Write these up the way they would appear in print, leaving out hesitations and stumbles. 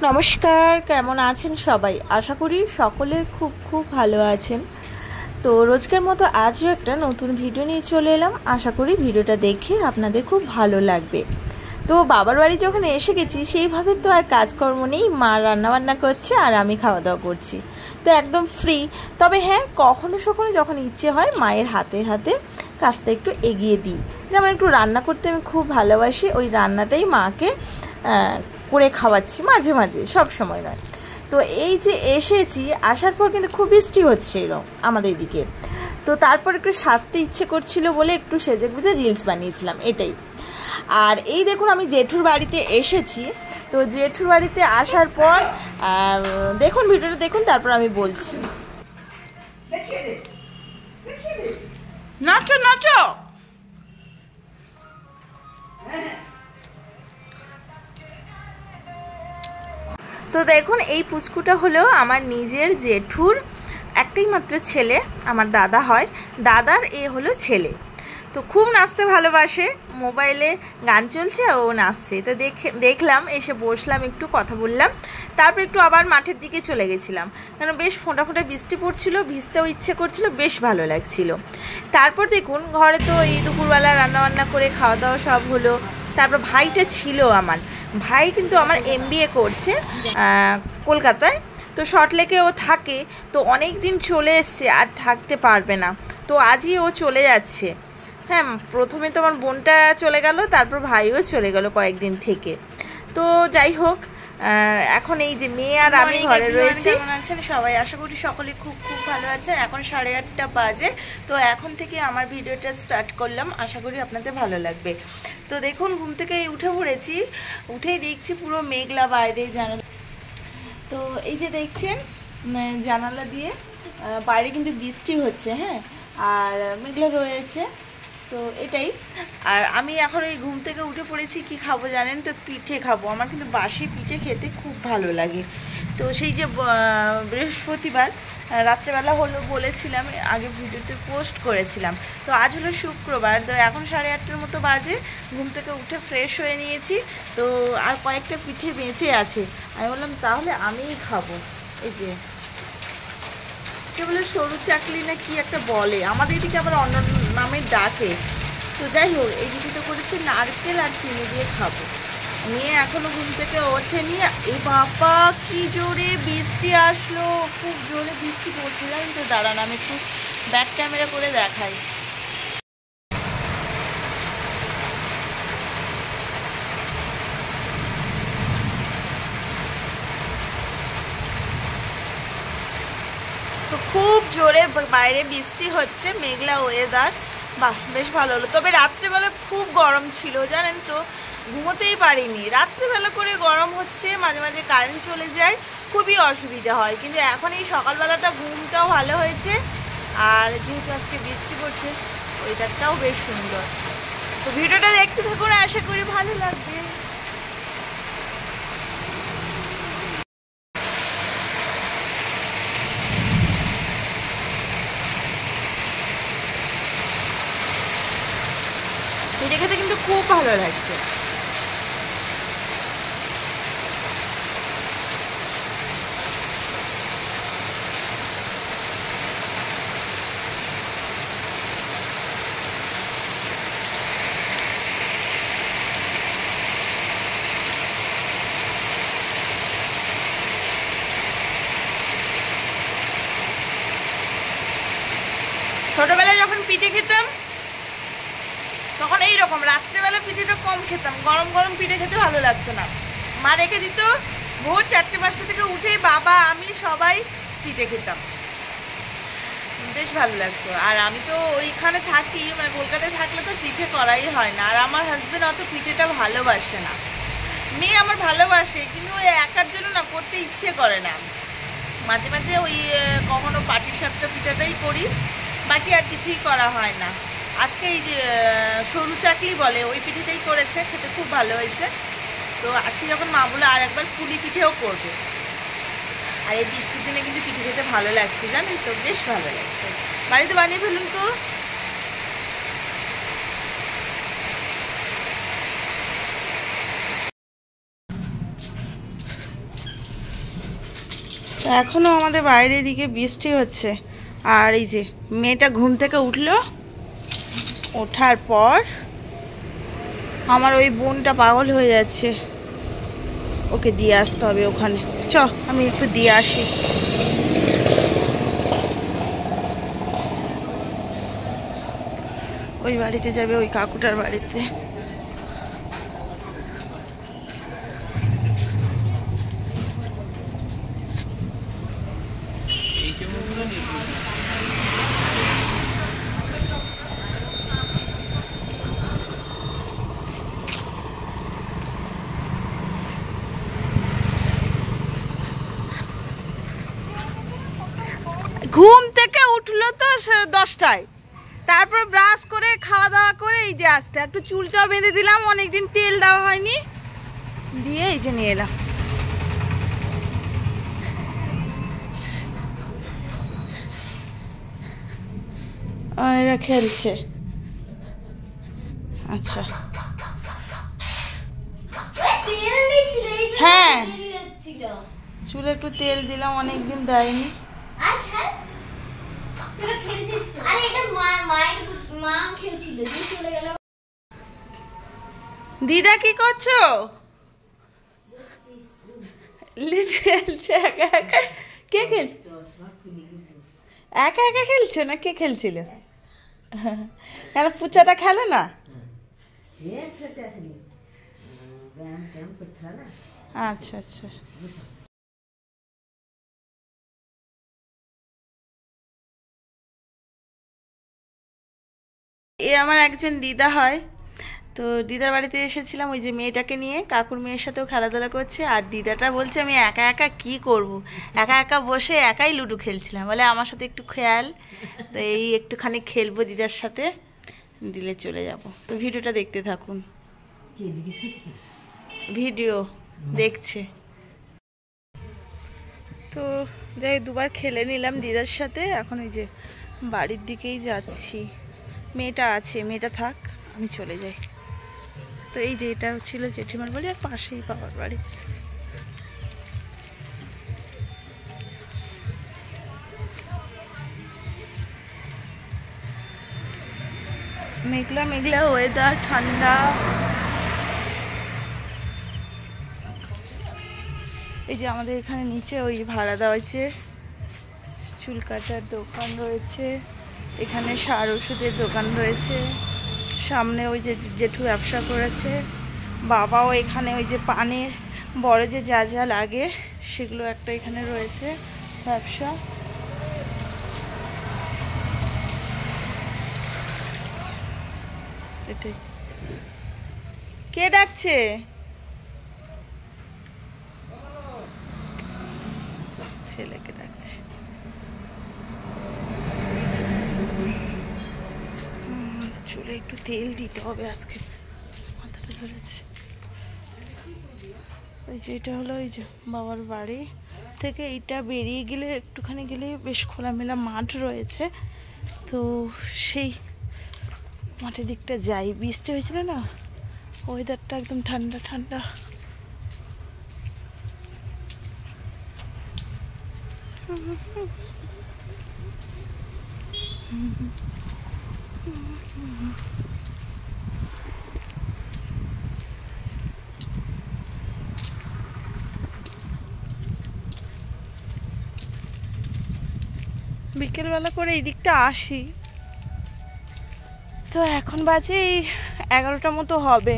নমস্কার, কেমন আছেন সবাই? আশা করি সকলে খুব খুব ভালো আছেন। তো রোজকার মতো আজও একটা নতুন ভিডিও নিয়ে চলে এলাম। আশা করি ভিডিওটা দেখে আপনাদের খুব ভালো লাগবে। তো বাবার বাড়ি যখন এসে গেছি সেইভাবে তো আর কাজকর্ম নেই, মা রান্নাবান্না করছে আর আমি খাওয়া দাওয়া করছি, তো একদম ফ্রি। তবে হ্যাঁ, কখনো সখনো যখন ইচ্ছে হয় মায়ের হাতে হাতে কাজটা একটু এগিয়ে দিই। যেমন একটু রান্না করতে আমি খুব ভালোবাসি, ওই রান্নাটাই মাকে করে খাওয়াচ্ছি মাঝে মাঝে, সব সময় নয়। তো এই যে এসেছি, আসার পর কিন্তু খুব বৃষ্টি হচ্ছিল আমাদের দিকে। তো তারপর একটু সাজতে ইচ্ছে করছিল বলে একটু সেজে গুজে রিলস বানিয়েছিলাম, এটাই। আর এই দেখুন, আমি জেঠুর বাড়িতে এসেছি। তো জেঠুর বাড়িতে আসার পর দেখুন, ভিডিওটা দেখুন, তারপর আমি বলছি। নাচো নাচো। তো দেখুন, এই পুচকুটা হলো আমার নিজের জেঠুর একটাই মাত্র ছেলে, আমার দাদা হয়, দাদার এ হলো ছেলে। তো খুব নাচতে ভালোবাসে, মোবাইলে গান চলছে ও নাচছে। তো দেখলাম, এসে বসলাম, একটু কথা বললাম, তারপর একটু আবার মাঠের দিকে চলে গেছিলাম, কারণ বেশ ফোঁটা ফোঁটা বৃষ্টি পড়ছিল, ভিজতেও ইচ্ছে করছিল, বেশ ভালো লাগছিল। তারপর দেখুন, ঘরে তো এই দুপুরবেলা রান্নাবান্না করে খাওয়া দাওয়া সব হলো। তারপর ভাইটা ছিল আমার, ভাই কিন্তু আমার MBA করছে কলকাতায়। তো সল্টলেকে ও থাকে, তো অনেক দিন চলে এসছে, আর থাকতে পারবে না, তো আজই ও চলে যাচ্ছে। হ্যাঁ, প্রথমে তো আমার বোনটা চলে গেল, তারপর ভাইও চলে গেল কয়েকদিন থেকে। তো যাই হোক, এখন এই যে মেয়ে আর আমি ঘরে রয়েছি। কেমন আছেন সবাই? আশা করি সকলে খুব খুব ভালো আছেন। এখন 8:30 বাজে। তো এখন থেকে আমার ভিডিওটা স্টার্ট করলাম, আশা করি আপনাদের ভালো লাগবে। তো দেখুন, ঘুম থেকে উঠে পড়েছি, উঠেই দেখছি পুরো মেঘলা বাইরে জানালা। তো এই যে দেখছেন, জানালা দিয়ে বাইরে কিন্তু বৃষ্টি হচ্ছে, হ্যাঁ, আর মেঘলা রয়েছে, তো এটাই। আর আমি এখন এই ঘুম থেকে উঠে পড়েছি, কি খাবো জানেন তো? পিঠে খাবো। আমার কিন্তু বাসি পিঠে খেতে খুব ভালো লাগে। তো সেই যে বৃহস্পতিবার রাত্রেবেলা হলো বলেছিলাম, আগে ভিডিওতে পোস্ট করেছিলাম। তো আজ হলো শুক্রবার, তো এখন 8:30 মতো বাজে। ঘুম থেকে উঠে ফ্রেশ হয়ে নিয়েছি, তো আর কয়েকটা পিঠে বেঁচে আছে। আমি বললাম তাহলে আমিই খাবো। এই যে বলে সরু চাকলি না কি একটা বলে, আমাদের এদিকে আবার অন্য নামে ডাকে। তো যাই হোক, এই পিঠেটা করেছি নারকেল আর চিনি দিয়ে খাবো। মেয়ে এখনো ঘুম থেকে ওঠেনি। এই বাবা, কি জোরে বৃষ্টি আসলো, খুব জোরে বৃষ্টি পড়ছে জানেন তো। দাঁড়ান, আমি একটু ব্যাক ক্যামেরা করে দেখাই। তো খুব জোরে বাইরে বৃষ্টি হচ্ছে, মেঘলা ওয়েদার। বাহ, বেশ ভালো হলো। তবে রাত্রেবেলা খুব গরম ছিল জানেন তো, ঘুমোতেই পারিনি। রাত্রেবেলা করে গরম হচ্ছে, মাঝে মাঝে কারেন্ট চলে যায়, খুবই অসুবিধা হয়। কিন্তু এখন এই সকালবেলাটা ঘুমটাও ভালো হয়েছে, আর যেহেতু আজকে বৃষ্টি পড়ছে, ওয়েদারটাও বেশ সুন্দর। তো ভিডিওটা দেখতে থাকুন, আশা করি ভালো লাগবে। পিঠে খেতে কিন্তু খুব ভালো লাগছে। ছোটবেলায় যখন পিঠে খেতাম তখন এইরকম রাত্রেবেলা পিঠেটা কম খেতাম, গরম গরম পিঠে খেতে ভালো লাগতো না। মা রেখে দিত, ভোর 4-5টা থেকে উঠেই বাবা আমি সবাই পিঠে খেতাম, বেশ ভালো লাগতো। আর আমি তো ওইখানে থাকি, মানে কলকাতায় থাকলে তো পিঠে করাই হয় না। আর আমার হাজবেন্ড অত পিঠেটা ভালোবাসে না। মেয়ে আমার ভালোবাসে, কিন্তু ওই একার জন্য না করতে ইচ্ছে করে না। মাঝে মাঝে ওই কখনো পাটিসাপটা পিঠাটাই করি, বাকি আর কিছুই করা হয় না। আজকে এই যে সরু চাকলি বলে, ওই পিঠেটাই করেছে, খেতে খুব ভালো হয়েছে। তো আজকে যখন মা বলে আর একবার পুলি পিঠেও করবে। আর এই বৃষ্টির দিনে কিন্তু পিঠে খেতে ভালো লাগছে জানেন তো, বেশ ভালো লাগছে। বাড়িতে বানিয়ে ফেলুন তো। এখনো আমাদের বাইরের দিকে বৃষ্টি হচ্ছে। আর এই যে মেয়েটা ঘুম থেকে উঠলো, ওঠার পর আমার ওই বোনটা পাগল হয়ে যাচ্ছে, ওকে দিয়ে আসতে হবে ওখানে। চ আমি একটু দিয়ে আসি। ওই বাড়িতে যাবে, ওই কাকুটার বাড়িতে। ঘুম থেকে উঠলো তো 10টায়, তারপর ব্রাশ করে খাওয়া দাওয়া করে এই যে আসতে একটু চুলটাও বেঁধে দিলাম, অনেকদিন তেল দেওয়া হয়নি, দিয়ে এই যে নিয়ে এলাম। এরা খেলছে। আচ্ছা হ্যাঁ, চুলে একটু তেল দিলাম, অনেকদিন দেয়নি। দিদা কি করছো? খেলছে একা একা। কে খেল একা একা খেলছে না কে খেলছিল? কেন পুচাটা খেলে না? আচ্ছা আচ্ছা। এ আমার একজন দিদা হয়। তো দিদার বাড়িতে এসেছিলাম ওই যে মেয়েটাকে নিয়ে, কাকুর মেয়ের সাথেও খেলাধুলা করছে। আর দিদাটা বলছে আমি একা একা কি করব, একা একা বসে একাই লুডো খেলছিলাম, বলে আমার সাথে একটু খেয়াল। তো এই একটুখানি খেলবো দিদার সাথে, দিলে চলে যাব। তো ভিডিওটা দেখতে থাকুন। ভিডিও দেখছে। তো যাই দুবার খেলে নিলাম দিদার সাথে, এখন ওই যে বাড়ির দিকেই যাচ্ছি। মেয়েটা আছে, মেয়েটা থাক, আমি চলে যাই। তো এই যে এটা ছিল জেঠিমার বাড়ি, আর পাশেই বাবার বাড়ি। মেঘলা মেঘলা ওয়েদার, ঠান্ডা। এই যে আমাদের এখানে নিচে ওই ভাড়া দেওয়া হয়েছে, চুল কাটার দোকান রয়েছে, এখানে সার ওষুধের দোকান রয়েছে, সামনে ওই যে জেঠু ব্যবসা করেছে, বাবাও এখানে ওই যে পানের বড় যে যা যা লাগে সেগুলো একটা এখানে রয়েছে ব্যবসা। সেটাই। কে ডাকছে? ছেলেকে ডাকছে। চুলে একটু তেল দিতে হবে আজকে, মাথাটা ধরেছে। ওই যে এটা হলো ওই যে বাবার বাড়ি থেকে এইটা বেরিয়ে গেলে একটুখানি গেলে বেশ খোলামেলা মাঠ রয়েছে। তো সেই মাঠের দিকটা যাই। বৃষ্টি হয়েছিল না, ওয়েদারটা একদম ঠান্ডা ঠান্ডা। বিকেলবেলা করে এই দিকটা আসি। তো এখন বাজে 11টা মতো হবে।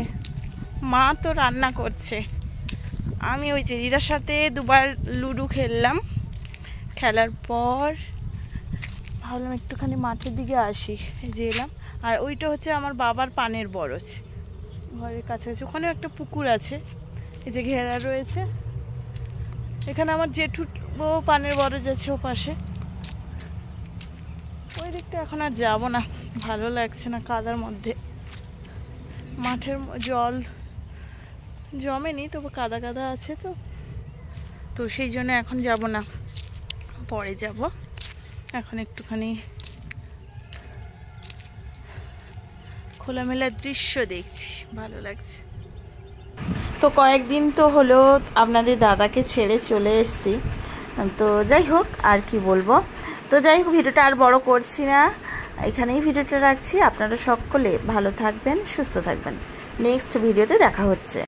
মা তো রান্না করছে, আমি ওই যে দিদার সাথে দুবার লুডো খেললাম। খেলার পর ভাবলাম একটুখানি মাঠের দিকে আসি, এই যে এলাম। আর ওইটা হচ্ছে আমার বাবার পানের বরজ, ঘরের কাছাকাছি। ওখানেও একটা পুকুর আছে, এই যে ঘেরা রয়েছে। এখানে আমার জেঠু পানের বরজ আছে ও পাশে। ওই দিকটা এখন আর যাবো না, ভালো লাগছে না কাদার মধ্যে। মাঠের জল জমেনি, তবু কাদা কাদা আছে। তো সেই জন্য এখন যাব না, পরে যাব। এখন একটুখানি খোলামেলা দৃশ্য দেখছি, ভালো লাগছে। তো কয়েকদিন তো হলো আপনাদের দাদাকে ছেড়ে চলে এসেছি। তো যাই হোক, আর কি বলবো, তো যাই হোক ভিডিওটা আর বড় করছি না, এখানেই ভিডিওটা রাখছি। আপনারা সকলে ভালো থাকবেন, সুস্থ থাকবেন। নেক্সট ভিডিওতে দেখা হচ্ছে।